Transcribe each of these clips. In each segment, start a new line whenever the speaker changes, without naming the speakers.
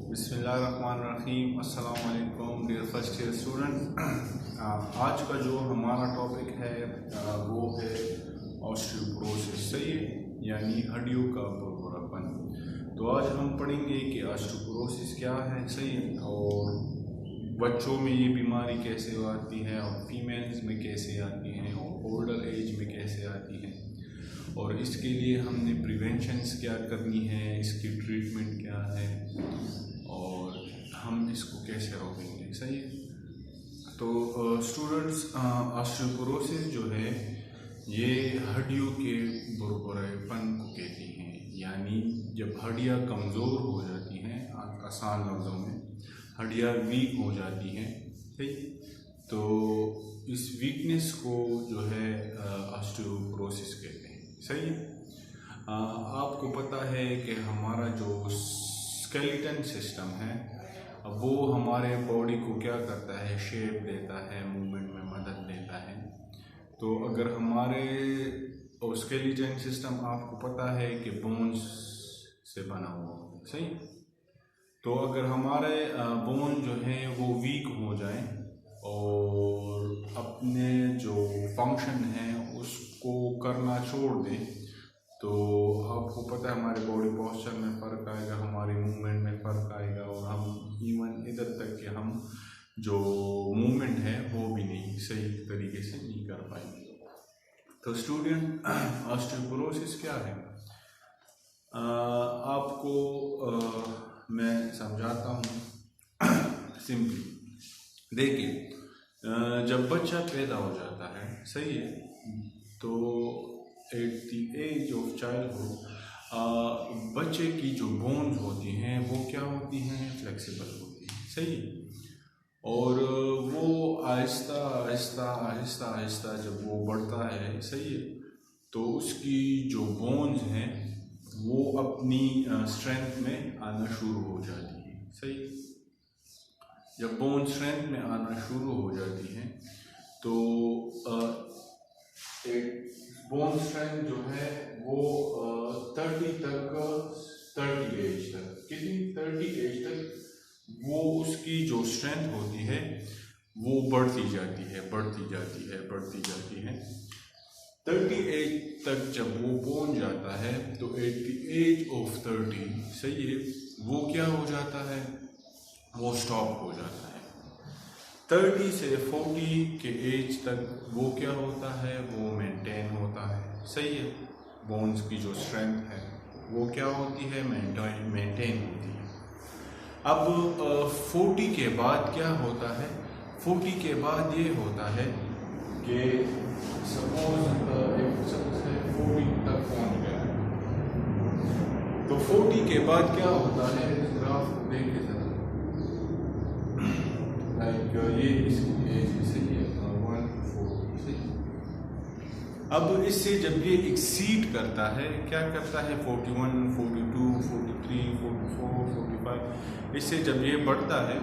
बिस्मिल्लाहिर्रहमानिर्रहीम। अस्सलाम वालेकुम डियर फर्स्ट ईयर स्टूडेंट। आज का जो हमारा टॉपिक है वो है ऑस्टियोपोरोसिस, सही है, यानी हड्डियों का भुरभुरापन। तो आज हम पढ़ेंगे कि ऑस्टियोपोरोसिस क्या है, सही है, और बच्चों में ये बीमारी कैसे आती है और फीमेल्स में कैसे आती हैं और ओल्डर एज में कैसे आती हैं, और इसके लिए हमने प्रिवेंशंस क्या करनी है, इसकी ट्रीटमेंट क्या है और हम इसको कैसे रोकेंगे, सही है। तो स्टूडेंट्स, ऑस्टियोपोरोसिस जो है ये हड्डियों के भुरभुरेपन को कहती हैं, यानी जब हड्डियाँ कमज़ोर हो जाती हैं, आसान लफ्ज़ों में हड्डियाँ वीक हो जाती हैं, ठीक। तो इस वीकनेस को जो है ऑस्टियोपोरोसिस कहते हैं, सही है। आपको पता है कि हमारा जो स्केलेटन सिस्टम है वो हमारे बॉडी को क्या करता है, शेप देता है, मूवमेंट में मदद देता है। तो अगर हमारे स्केलेटन सिस्टम आपको पता है कि बोन्स से बना हुआ, सही। तो अगर हमारे बोन जो है वो वीक हो जाए और अपने जो फंक्शन है उसको करना छोड़ दें, तो आपको पता है हमारे बॉडी पोस्चर में फ़र्क आएगा, हमारी मूवमेंट में फ़र्क आएगा, और हम इवन इधर तक कि हम जो मूवमेंट है वो भी नहीं सही तरीके से नहीं कर पाएंगे। तो स्टूडेंट, ऑस्टियोपोरोसिस क्या है, आपको मैं समझाता हूँ सिंपली। देखिए, जब बच्चा पैदा हो जाता है, सही है, तो at the age of childhood बच्चे की जो बोन्स होती हैं वो क्या होती हैं, फ्लेक्सिबल होती हैं, सही। और वो आहिस्ता आहिस्ता आहिस्ता आहिस्ता जब वो बढ़ता है, सही है, तो उसकी जो बोन्स हैं वो अपनी स्ट्रेंथ में आना शुरू हो जाती है, सही। जब बोन स्ट्रेंथ में आना शुरू हो जाती है तो एक बोन स्ट्रेंथ जो है वो 30 एज तक, कितनी 30 एज तक वो उसकी जो स्ट्रेंथ होती है वो बढ़ती जाती है, बढ़ती जाती है, बढ़ती जाती है। 30 एज तक जब वो पहुंच जाता है तो एट द एज ऑफ 30, सही है, वो क्या हो जाता है, वो स्टॉप हो जाता है। 30 से 40 के एज तक वो क्या होता है, वो मेंटेन होता है, सही है। बोन्स की जो स्ट्रेंथ है वो क्या होती है, मेंटेन होती है। अब 40 के बाद क्या होता है, 40 के बाद ये होता है कि सपोज 40 तक पहुंच गया, तो 40 के बाद क्या होता है, इस ग्राफ को देख के जरा, लाइक ये इसकी एज सही है 140, सही। अब इससे जब ये एक्सीड करता है, क्या करता है, 41, 42, 43, 44, 45, इससे जब ये बढ़ता है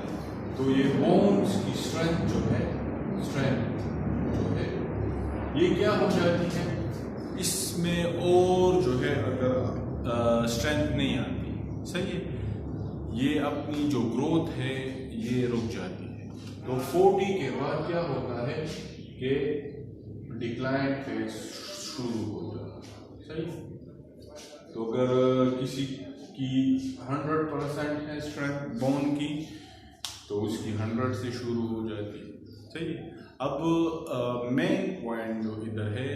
तो ये बोन्स की स्ट्रेंथ जो है ये क्या हो जाती है, इसमें और जो है अगर स्ट्रेंथ नहीं आती, सही है, ये अपनी जो ग्रोथ है ये रुक जाती है। तो 40 के बाद क्या होता है कि डिक्लाइन फेज शुरू हो जाता है, सही। तो अगर किसी की 100% है स्ट्रेंथ बोन की, तो उसकी 100 से शुरू हो जाती है, सही है। अब मेन पॉइंट जो इधर है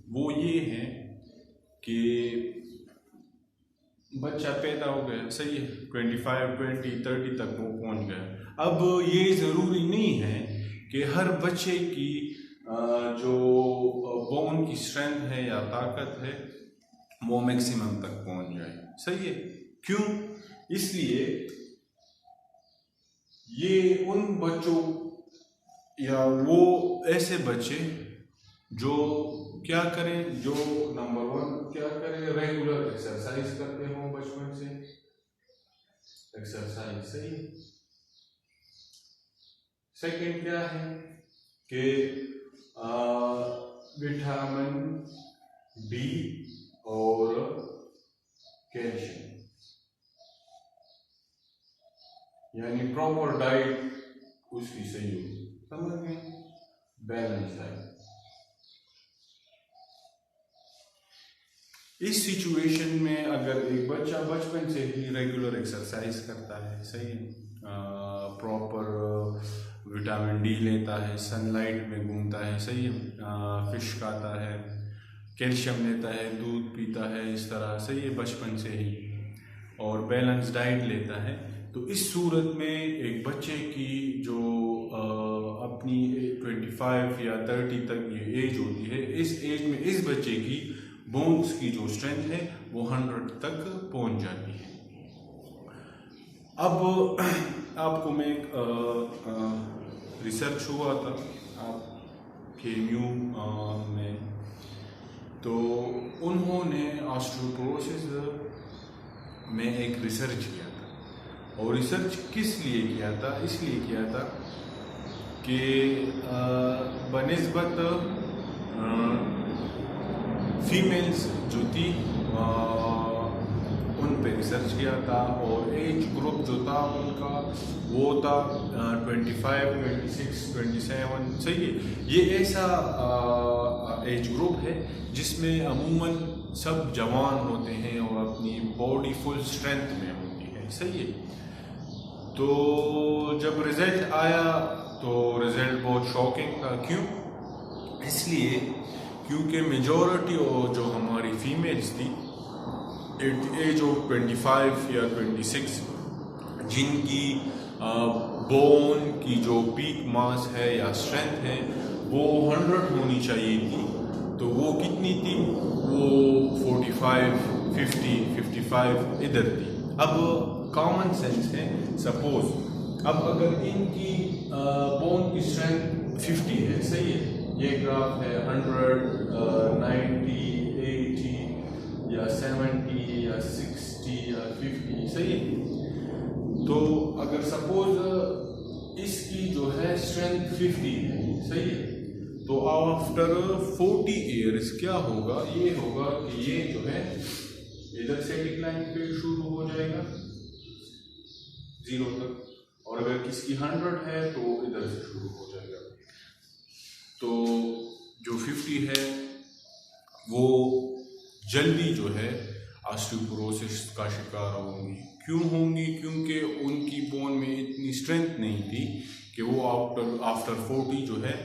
वो ये है कि बच्चा पैदा हो गया, सही है, 25, 20, 30 तक वो पहुंच गया। अब ये ज़रूरी नहीं है कि हर बच्चे की जो बोन की स्ट्रेंथ है या ताकत है वो मैक्सिमम तक पहुंच जाए, सही है। क्यों, इसलिए ये उन बच्चों या वो ऐसे बच्चे जो क्या करें, जो नंबर 1 क्या करें, रेगुलर एक्सरसाइज करते हो बचपन से, एक्सरसाइज, सही। सेकंड क्या है कि विटामिन डी और कैल्शियम, यानी प्रॉपर डाइट उसकी सही होगी, समझ गए, बैलेंस डाइट। इस सिचुएशन में अगर एक बच्चा बचपन से ही रेगुलर एक्सरसाइज करता है, सही है, प्रॉपर विटामिन डी लेता है, सनलाइट में घूमता है, सही है, फिश खाता है, कैल्शियम लेता है, दूध पीता है, इस तरह सही है बचपन से ही, और बैलेंस डाइट लेता है, तो इस सूरत में एक बच्चे की जो अपनी 25 या 30 तक ये एज होती है, इस एज में इस बच्चे की बोन्स की जो स्ट्रेंथ है वो 100 तक पहुंच जाती है। अब आपको मैं एक रिसर्च हुआ था आप KMU में, तो उन्होंने ऑस्टियोपोरोसिस में एक रिसर्च किया था, और रिसर्च किस लिए किया था, इसलिए किया था कि बनिस्बत फीमेल्स जो थी उन पे रिसर्च किया था, और एज ग्रुप जो था उनका वो था 25, 26, 27, सही है। ये ऐसा एज ग्रुप है जिसमें अमूमन सब जवान होते हैं और अपनी बॉडी फुल स्ट्रेंथ में होती है, सही है। तो जब रिजल्ट आया तो रिजल्ट बहुत शॉकिंग था, क्यों? इसलिए क्योंकि मेजॉरिटी जो हमारी फीमेल्स थी एट द एज ऑफ 25 या 26, जिनकी बोन की जो पीक मास है या स्ट्रेंथ है वो 100 होनी चाहिए थी, तो वो कितनी थी, वो 45, 50, 55 इधर थी। अब कॉमन सेंस है, सपोज अब अगर इनकी बोन की स्ट्रेंथ 50 है, सही है, ये ग्राफ है 100, 90, 80 या 70 या 60 या 50, सही है। तो अगर सपोज इसकी जो है स्ट्रेंथ 50 है, सही है, तो आफ्टर 40 ईयर्स क्या होगा, ये होगा कि ये जो है इधर से डिक्लाइन पे शुरू हो जाएगा 0 तक, और अगर किसकी 100 है तो इधर से शुरू हो जाएगा। तो जो 50 है वो जल्दी जो है ऑस्टियोपोरोसिस का शिकार होंगी। क्यों होंगी? क्योंकि उनकी बोन में इतनी स्ट्रेंथ नहीं थी कि वो आफ्टर 40 जो है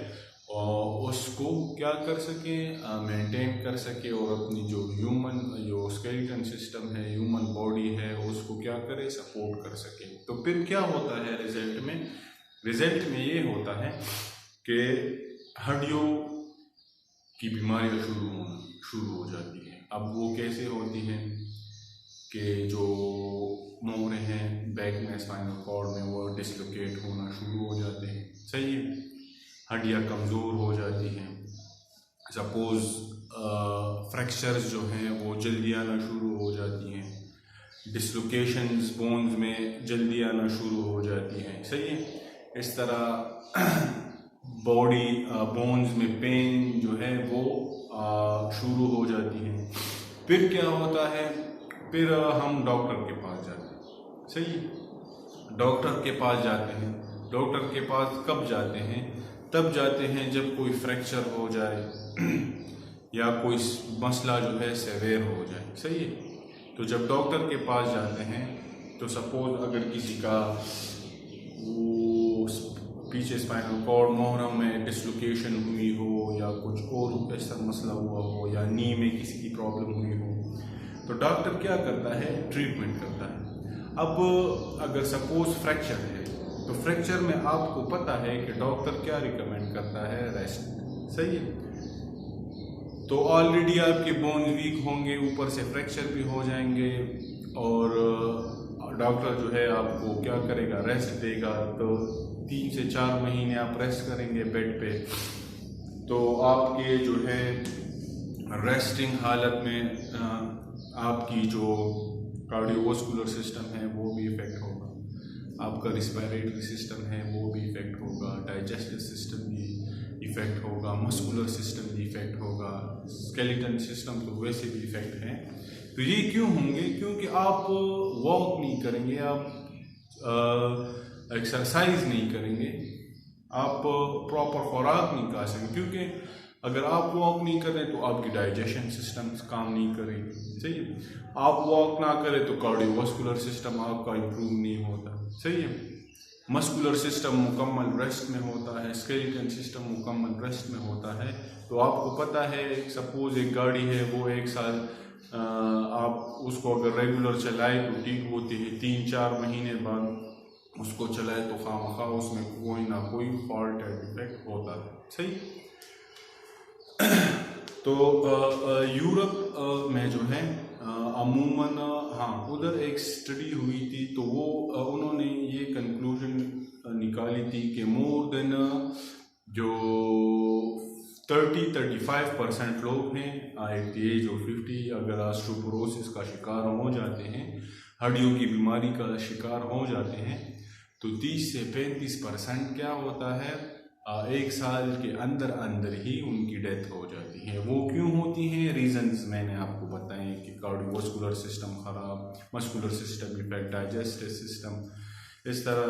उसको क्या कर सके, मेंटेन कर सके, और अपनी जो ह्यूमन जो स्केलेटन सिस्टम है, ह्यूमन बॉडी है, उसको क्या करे, सपोर्ट कर सके। तो फिर क्या होता है रिजल्ट में ये होता है कि हड्डियों की बीमारियां शुरू हो जाती है। अब वो कैसे होती हैं कि जो मोहरे हैं बैक में, स्पाइनल कॉर्ड में, वो डिसलोकेट होना शुरू हो जाते हैं, सही है, हड्डियां कमज़ोर हो जाती हैं। सपोज फ्रैक्चर्स जो हैं वो जल्दी आना शुरू हो जाती हैं, डिसलोकेशंस बोन्स में जल्दी आना शुरू हो जाती हैं, सही है। इस तरह बॉडी बोन्स में पेन जो है वो शुरू हो जाती है। फिर क्या होता है, फिर हम डॉक्टर के पास जाते हैं, सही, डॉक्टर के पास जाते हैं। डॉक्टर के पास कब जाते हैं? तब जाते हैं जब कोई फ्रैक्चर हो जाए या कोई मसला जो है सेवेयर हो जाए, सही है। तो जब डॉक्टर के पास जाते हैं तो सपोज अगर किसी का वो पीछे स्पाइनल कॉर्ड मोहरा में डिसलोकेशन हुई हो या कुछ और ऐसा मसला हुआ हो या नी में किसी की प्रॉब्लम हुई हो, तो डॉक्टर क्या करता है, ट्रीटमेंट करता है। अब अगर सपोज फ्रैक्चर है तो फ्रैक्चर में आपको पता है कि डॉक्टर क्या रिकमेंड करता है, रेस्ट, सही है। तो ऑलरेडी आपके बोन्स वीक होंगे, ऊपर से फ्रैक्चर भी हो जाएंगे, और डॉक्टर जो है आपको क्या करेगा, रेस्ट देगा। तो 3 से 4 महीने आप रेस्ट करेंगे बेड पे, तो आपके जो है रेस्टिंग हालत में आपकी जो कार्डियोवास्कुलर सिस्टम है वो भी इफेक्ट होगा, आपका रिस्पिरेटरी सिस्टम है वो भी इफेक्ट होगा, डाइजेस्टिव सिस्टम भी इफेक्ट होगा, मस्कुलर सिस्टम भी इफेक्ट होगा, स्केलेटन सिस्टम तो वैसे भी इफेक्ट है। तो ये क्यों होंगे? क्योंकि आप वॉक नहीं करेंगे, आप एक्सरसाइज नहीं करेंगे, आप प्रॉपर खुराक नहीं खा सकेंगे, क्योंकि अगर आप वॉक नहीं करें तो आपकी डाइजेशन सिस्टम काम नहीं करेगी, सही है। आप वॉक ना करें तो कार्डियोवास्कुलर सिस्टम आपका इम्प्रूव नहीं होता, सही है। मस्कुलर सिस्टम मुकम्मल रेस्ट में होता है, स्केलेटन सिस्टम मुकम्मल रेस्ट में होता है। तो आपको पता है, सपोज एक गाड़ी है, वो एक साल आप उसको अगर रेगुलर चलाए तो ठीक होती है, 3-4 महीने बाद उसको चलाए तो खामखा उसमें कोई ना कोई फॉल्ट या डिफेक्ट होता है, सही। तो यूरोप में जो है अमूमन, हाँ, उधर एक स्टडी हुई थी, तो वो उन्होंने ये कंक्लूजन निकाली थी कि मोर देन जो 30-35% लोग हैं एट द एज ऑफ 50 अगर ऑस्टियोपोरोसिस का शिकार हो जाते हैं, हड्डियों की बीमारी का शिकार हो जाते हैं, तो 30 से 35% क्या होता है, एक साल के अंदर अंदर ही उनकी डेथ हो जाती है। वो क्यों होती हैं, रीजंस मैंने आपको बताए कि कार्डियोवास्कुलर सिस्टम खराब, muscular system effect, digestive system, इस तरह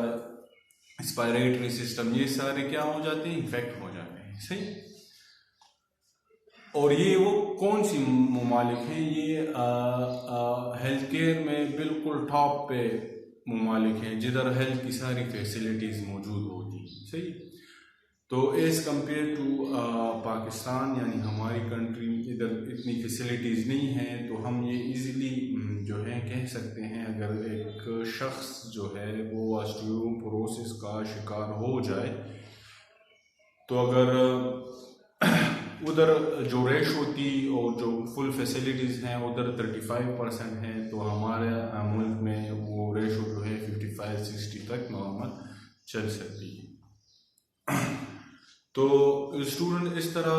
रेस्पिरेटरी सिस्टम, ये सारे क्या हो जाते हैं, इफेक्ट हो जाते हैं, सही। और ये वो कौन सी ममालिक हैं, ये हेल्थ केयर में बिल्कुल टॉप पे ममालिक हैं जिधर हेल्थ की सारी फैसिलिटीज़ मौजूद होती हैं, सही। तो एज़ कम्पेयर टू पाकिस्तान, यानी हमारी कंट्री में इधर इतनी फैसिलिटीज़ नहीं हैं, तो हम ये इजीली जो है कह सकते हैं, अगर एक शख्स जो है वो ऑस्टियोपोरोसिस का शिकार हो जाए, तो अगर उधर जो रेशो थी और जो फुल फैसिलिटीज़ हैं उधर 35% हैं, तो हमारे मुल्क में वो रेशो जो है 55-60 तक नॉर्मल चल सकती है। तो स्टूडेंट इस तरह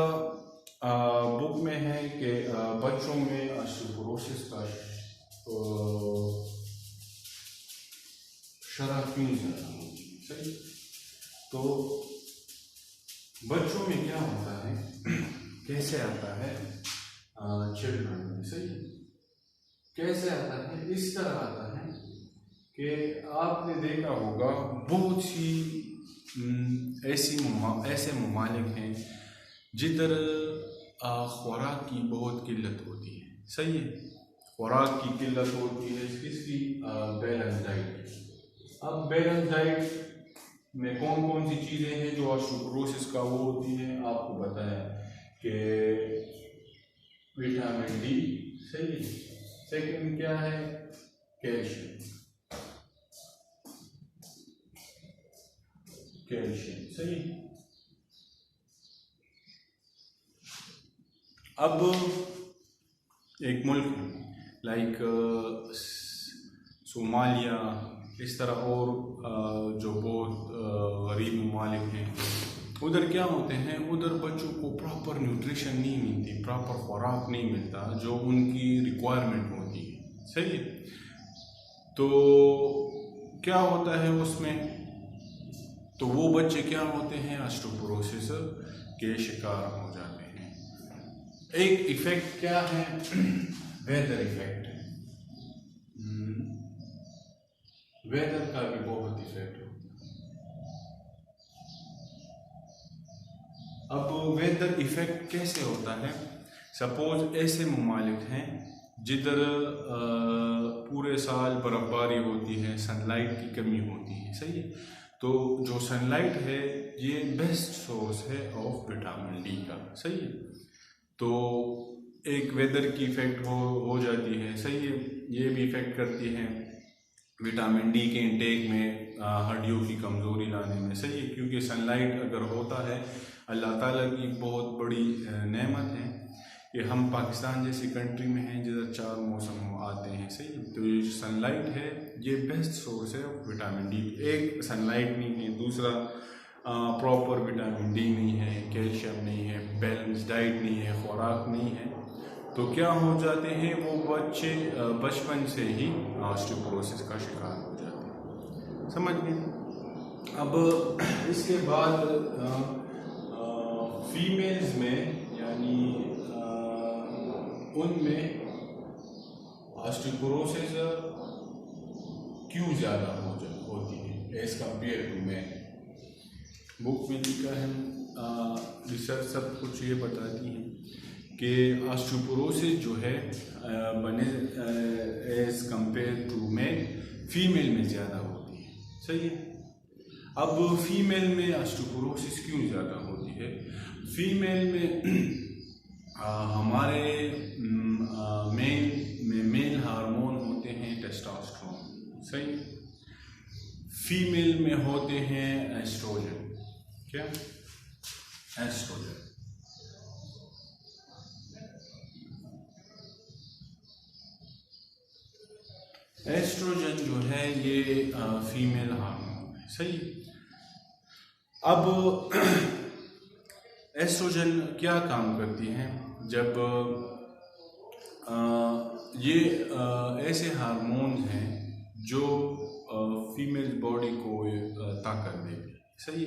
बुक में है कि बच्चों में ऑस्टियोपोरोसिस का शरह क्यों ज़्यादा होती है, सही। तो बच्चों में क्या होता है, कैसे आता है चिल्ड्रन में, सही, कैसे आता है, इस तरह आता है कि आपने देखा होगा बहुत सी ऐसे ममालिक हैं जिधर खुराक की बहुत किल्लत होती है, सही है। खुराक की किल्लत होती है किसकी, बैलेंस डाइट। अब बैलेंस डाइट में कौन कौन सी चीज़ें हैं जो ऑस्टियोपोरोसिस का वो होती है, आपको बताया कि विटामिन डी, सही। सेकंड क्या है, कैल्शियम, सही। अब एक मुल्क लाइक सोमालिया, इस तरह और जो बहुत गरीब ममालिक हैं, उधर क्या होते हैं, उधर बच्चों को प्रॉपर न्यूट्रिशन नहीं मिलती, प्रॉपर खुराक नहीं मिलता जो उनकी रिक्वायरमेंट होती है, सही। तो क्या होता है उसमें, तो वो बच्चे क्या होते हैं, ऑस्टियोपोरोसिस के शिकार हो जाते हैं। एक इफेक्ट क्या है, वेदर इफेक्ट, वेदर का भी बहुत इफेक्ट होता है। अब वेदर इफेक्ट कैसे होता है, सपोज ऐसे ममालिक हैं जिधर पूरे साल बर्फबारी होती है, सनलाइट की कमी होती है, सही है। तो जो सनलाइट है ये बेस्ट सोर्स है ऑफ विटामिन डी का, सही है। तो एक वेदर की इफेक्ट हो जाती है, सही है। ये भी इफेक्ट करती है विटामिन डी के इंटेक में, हड्डियों की कमज़ोरी लाने में, सही है। क्योंकि सनलाइट अगर होता है, अल्लाह ताला की बहुत बड़ी नेमत है कि हम पाकिस्तान जैसी कंट्री में हैं जिधर 4 मौसम आते हैं, सही। तो ये सनलाइट है, ये बेस्ट सोर्स है विटामिन डी। एक सनलाइट नहीं है, दूसरा प्रॉपर विटामिन डी नहीं है, कैल्शियम नहीं है, बैलेंस डाइट नहीं है, खुराक नहीं है, तो क्या हो जाते हैं वो बच्चे बचपन से ही ऑस्टियोपोरोसिस का शिकार हो जाते हैं, समझ गए। अब इसके बाद फीमेल्स में, यानी उनमें ऑस्टियोपोरोसिस क्यों ज़्यादा होती है as compare to man. Book में लिखा है, रिसर्च सब कुछ ये बताती है कि ऑस्टियोपोरोसिस जो है बने as compare to male female में ज़्यादा होती है। सही है। अब फीमेल में ऑस्टियोपोरोसिस क्यों ज़्यादा होती है? फीमेल में हमारे मेल हार्मोन होते हैं टेस्टोस्टेरोन। सही। फीमेल में होते हैं एस्ट्रोजन। क्या? एस्ट्रोजन। एस्ट्रोजन जो है ये फीमेल हार्मोन है। सही। अब एस्ट्रोजन क्या काम करती हैं? जब ये ऐसे हार्मोन्स हैं जो फीमेल बॉडी को ताकत देती है। सही।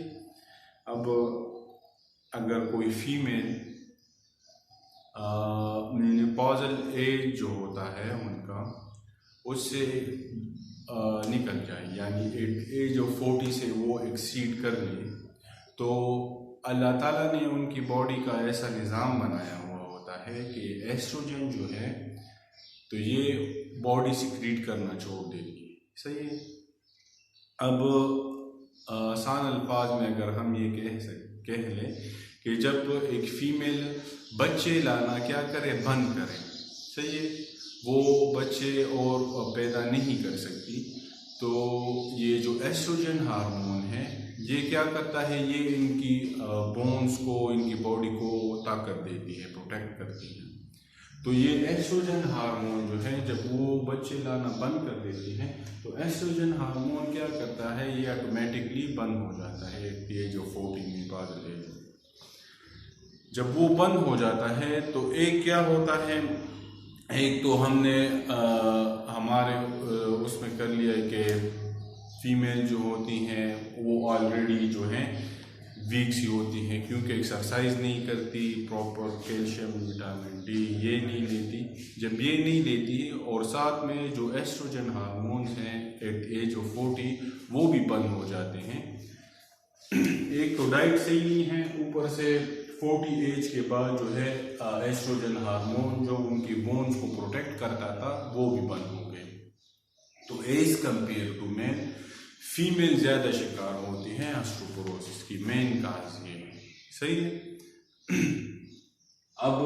अब अगर कोई फीमेल मेनोपॉजल एज जो होता है उनका उससे निकल जाए, यानी एज ऑफ 40 से वो एक्सीड कर ले, तो अल्लाह ताला ने उनकी बॉडी का ऐसा निज़ाम बनाया हुआ होता है कि एस्ट्रोजन जो है तो ये बॉडी सिक्रीट करना छोड़ देती है। सही है। अब आसान अल्फाज में अगर हम ये कह लें कि जब एक फीमेल बच्चे लाना क्या करे, बंद करे। सही है। वो बच्चे और पैदा नहीं कर सकती, तो ये जो एस्ट्रोजन हार्मोन है ये क्या करता है, ये इनकी बोन्स को, इनकी बॉडी को ताकत देती है, प्रोटेक्ट करती है। तो ये एस्ट्रोजन हार्मोन जो है जब वो बच्चे लाना बंद कर देती है तो एस्ट्रोजन हार्मोन क्या करता है, ये ऑटोमेटिकली बंद हो जाता है। ये जो 40 में पागल है, जब वो बंद हो जाता है तो एक क्या होता है, एक तो हमने हमारे उसमें कर लिया कि फीमेल जो होती हैं वो ऑलरेडी जो हैं वीक सी होती हैं, क्योंकि एक्सरसाइज नहीं करती, प्रॉपर कैल्शियम विटामिन डी ये नहीं लेती। जब ये नहीं लेती और साथ में जो एस्ट्रोजन हार्मोन्स हैं एट एज ऑफ 40 वो भी बंद हो जाते हैं। एक तो डाइट सही नहीं है, ऊपर से 40 एज के बाद जो है एस्ट्रोजन हार्मोन जो उनकी बोन्स को प्रोटेक्ट करता था वो भी बंद हो गए। तो as compare to man female ज़्यादा शिकार होती है ऑस्टियोपोरोसिस की। मेन काज ये है। सही है। अब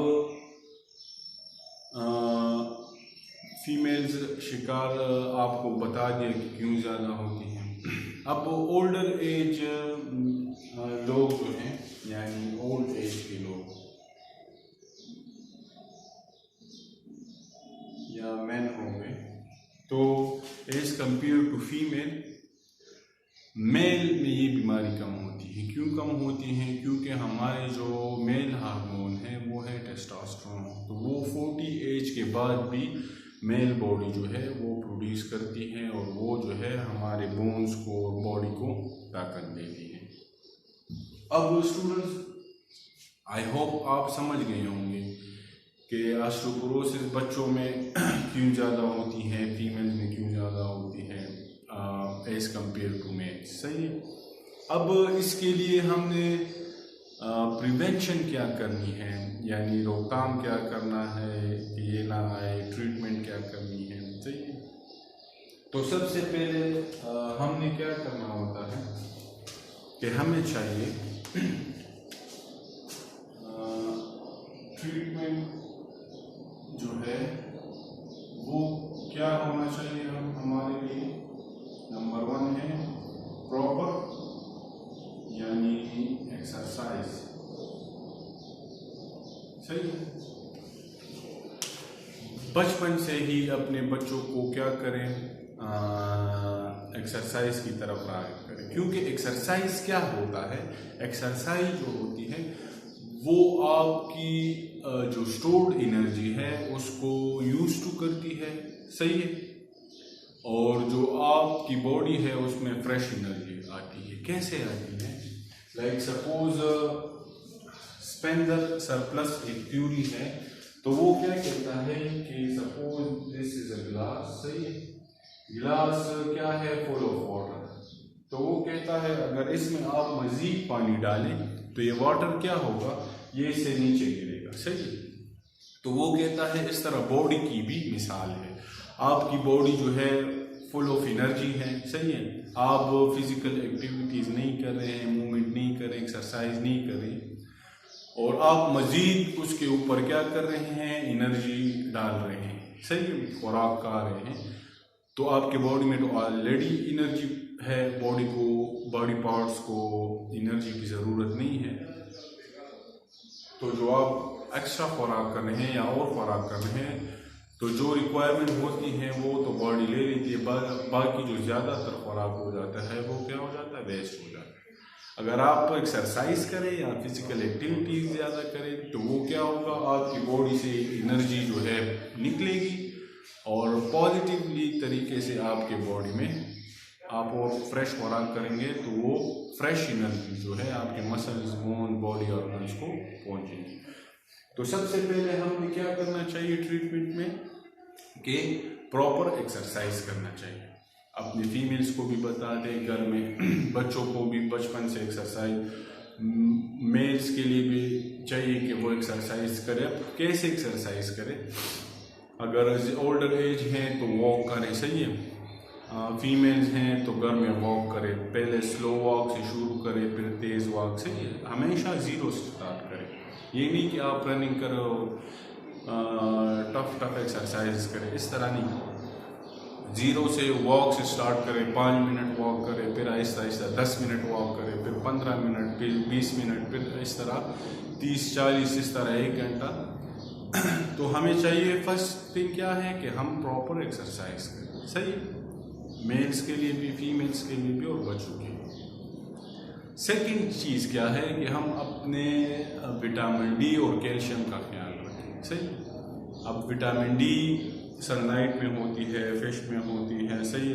फीमेल्स शिकार आपको बता दिया कि क्यों ज़्यादा होती हैं। अब ओल्डर एज लोग जो हैं, यानी ओल्ड एज के लोग या मैन हो गए, तो as compare to female male में ये बीमारी कम होती है। क्यों कम होती है? क्योंकि हमारे जो मेल हार्मोन है वो है टेस्टोस्टेरोन, तो वो 40 एज के बाद भी मेल बॉडी जो है वो प्रोड्यूस करती है और वो जो है हमारे बोन्स को और बॉडी को ताकत देती है। अब स्टूडेंट्स, आई होप आप समझ गए होंगे कि ऑस्टियोपोरोसिस बच्चों में क्यों ज़्यादा होती है, फीमेल में क्यों ज़्यादा होती है एज कंपेयर टू मेल। सही है। अब इसके लिए हमने प्रिवेंशन क्या करनी है, यानी रोकथाम क्या करना है कि ये ना आए, ट्रीटमेंट क्या करनी है। सही है। तो सबसे पहले हमने क्या करना होता है कि हमें चाहिए ट्रीटमेंट जो है वो क्या होना चाहिए हमारे लिए। नंबर 1 है प्रॉपर यानी एक्सरसाइज। सही है। बचपन से ही अपने बच्चों को क्या करें, एक्सरसाइज की तरफ राग़िब करें, क्योंकि एक्सरसाइज क्या होता है, एक्सरसाइज जो होती है वो आपकी जो स्टोर्ड एनर्जी है उसको यूज टू करती है। सही है। और जो आपकी बॉडी है उसमें फ्रेश एनर्जी आती है। कैसे आती है? लाइक सपोज स्पेंदर सरप्लस एक थ्योरी है, तो वो क्या कहता है कि suppose this is a glass. सही है। गिलास क्या है, फुल ऑफ वाटर। तो वो कहता है अगर इसमें आप मजीद पानी डालें तो ये वाटर क्या होगा, ये इससे नीचे गिरेगा। सही है। तो वो कहता है इस तरह बॉडी की भी मिसाल है। आपकी बॉडी जो है फुल ऑफ एनर्जी है। सही है। आप फिजिकल एक्टिविटीज़ नहीं कर रहे हैं, मूवमेंट नहीं कर रहे, एक्सरसाइज नहीं कर रहे, और आप मजीद उसके ऊपर क्या कर रहे हैं, एनर्जी डाल रहे हैं। सही है। खुराक खा रहे हैं, तो आपके बॉडी में तो ऑलरेडी एनर्जी है। बॉडी पार्ट्स को एनर्जी की ज़रूरत नहीं है। तो जो आप एक्स्ट्रा खुराक कर रहे हैं या और खुराक कर रहे हैं, तो जो रिक्वायरमेंट होती है वो तो बॉडी ले लेती है, बाकी जो ज़्यादातर खुराक हो जाता है वो क्या हो जाता है, वेस्ट हो जाता है। अगर आप एक्सरसाइज करें या फिजिकल एक्टिविटीज़ ज़्यादा करें तो वो क्या होगा, आपकी बॉडी से एनर्जी जो है निकलेगी और पॉजिटिवली तरीके से आपके बॉडी में आप और फ्रेश खुराक करेंगे तो वो फ्रेश एनर्जी जो है आपके मसल्स, बोन, बॉडी ऑर्गन्स को पहुंचेगी। तो सबसे पहले हमें क्या करना चाहिए ट्रीटमेंट में कि प्रॉपर एक्सरसाइज करना चाहिए। अपने फीमेल्स को भी बता दें घर में, बच्चों को भी बचपन से एक्सरसाइज, मेल्स के लिए भी चाहिए कि वो एक्सरसाइज करें। अब कैसे एक्सरसाइज करें, अगर ओल्डर एज है तो वॉक करें। सही है। फीमेल्स हैं तो घर में वॉक करें, पहले स्लो वॉक से शुरू करें फिर तेज़ वॉक से। हमेशा ज़ीरो से स्टार्ट करें। ये नहीं कि आप रनिंग करो टफ एक्सरसाइज करें, इस तरह नहीं। ज़ीरो से वॉक से स्टार्ट करें, 5 मिनट वॉक करें, फिर आहिस्ता आहिस्ता 10 मिनट वॉक करें, फिर 15 मिनट, फिर 20 मिनट, फिर इस तरह 30-40, इस तरह 1 घंटा। तो हमें चाहिए फर्स्ट थिंग क्या है कि हम प्रॉपर एक्सरसाइज करें। सही है। मेल्स के लिए भी, फीमेल्स के लिए भी और बच्चों के लिए। सेकंड चीज़ क्या है कि हम अपने विटामिन डी और कैल्शियम का ख्याल रखें। सही। अब विटामिन डी सनलाइट में होती है, फिश में होती है। सही।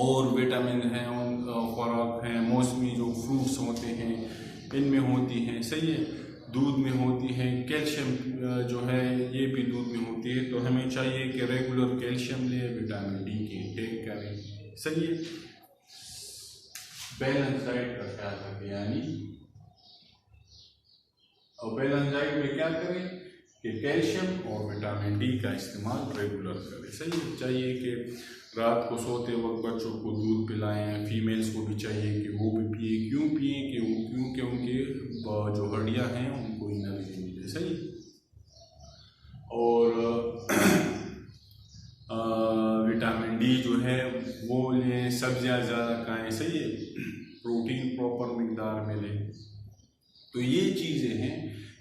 और विटामिन हैं, खुराक हैं, मौसमी जो फ्रूट्स होते हैं इनमें होती हैं। सही है। दूध में होती है। कैल्शियम जो है ये भी दूध में होती है। तो हमें चाहिए कि रेगुलर कैल्शियम लें, विटामिन डी की टेक करें। सही है। बैलेंस डाइट का ख्याल रखें, यानी और बैलेंस डाइट में क्या करें कि कैल्शियम और विटामिन डी का इस्तेमाल रेगुलर करें। सही है। चाहिए कि रात को सोते वक्त बच्चों को दूध पिलाएं, फीमेल्स को भी चाहिए कि वो भी पिए। क्यों पिए क्योंकि उनके जो हड्डियां हैं उनको एनर्जी मिले। सही। और विटामिन डी जो है वो लें, सब्जियां ज़्यादा खाएं। सही है। प्रोटीन प्रॉपर मिकदार में लें। तो ये चीज़ें हैं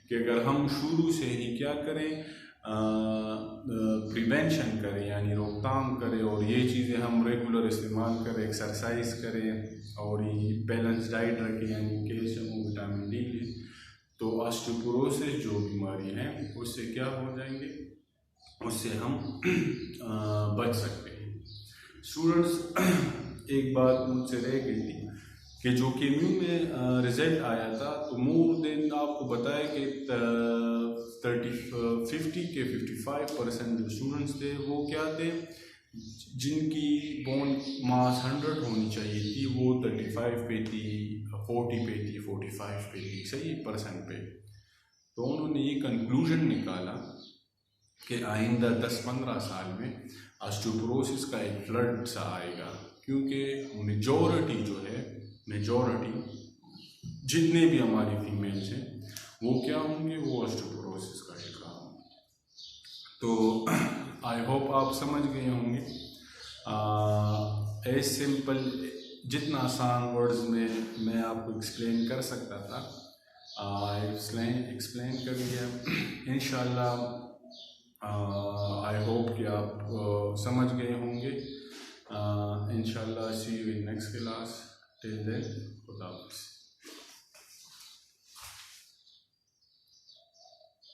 कि अगर हम शुरू से ही क्या करें, प्रिवेंशन करें, यानी रोकथाम करें, और ये चीज़ें हम रेगुलर इस्तेमाल करें, एक्सरसाइज करें और ये बैलेंस डाइट रखें, यानी कैल्शियम और विटामिन डी लें, तो ऑस्टियोपोरोसिस जो बीमारी है उससे क्या हो जाएंगे, उससे हम बच सकते हैं। स्टूडेंट्स, एक बात मुझसे रह गई थी कि जो केम्यू में रिज़ल्ट आया था, तो मोर देन आपको बताया कि 55% जो स्टूडेंट्स थे वो क्या थे, जिनकी बोन मास 100 होनी चाहिए थी वो 35 पे थी, 40 पे थी, 45 पे थी। सही परसेंट पे। तो उन्होंने ये कंक्लूजन निकाला कि आइंदा 10-15 साल में ऑस्टियोपोरोसिस का एक फ्लड सा आएगा, क्योंकि मेजॉरिटी जितने भी हमारी फीमेल्स हैं वो क्या होंगे, वो ऑस्टियोपोरोसिस का शिकार होंगे। तो आई होप आप समझ गए होंगे। एज सिंपल, जितना आसान वर्ड्स में मैं आपको एक्सप्लेन कर सकता था एक्सप्लेन कर दिया। इंशाल्लाह आई होप कि आप समझ गए होंगे। इंशाल्लाह see you in next class. Till then, खुदा हाफिज़।